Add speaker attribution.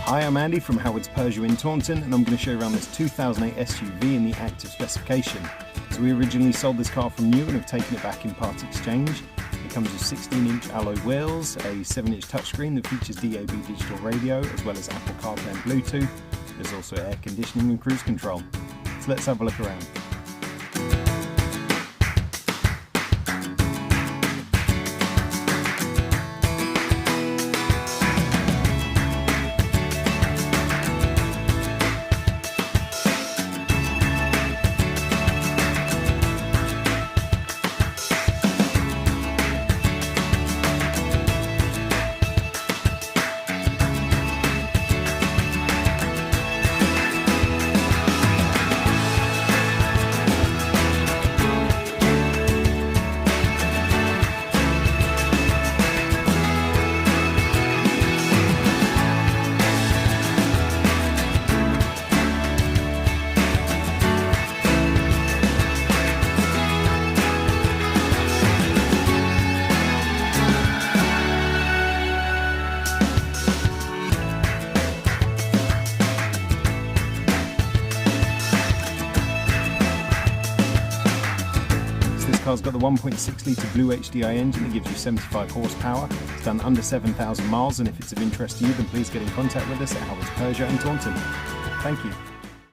Speaker 1: Hi, I'm Andy from Howard's Peugeot in Taunton, and I'm going to show you around this 2008 SUV in the active specification. So we originally sold this car from new and have taken it back in part exchange. It comes with 16-inch alloy wheels, a 7-inch touchscreen that features DAB digital radio, as well as Apple CarPlay and Bluetooth. There's also air conditioning and cruise control. So let's have a look around. This car's got the 1.6 litre Blue HDI engine that gives you 75 horsepower. It's done under 7,000 miles, and if it's of interest to you, then please get in contact with us at Howard's Peugeot in Taunton. Thank you.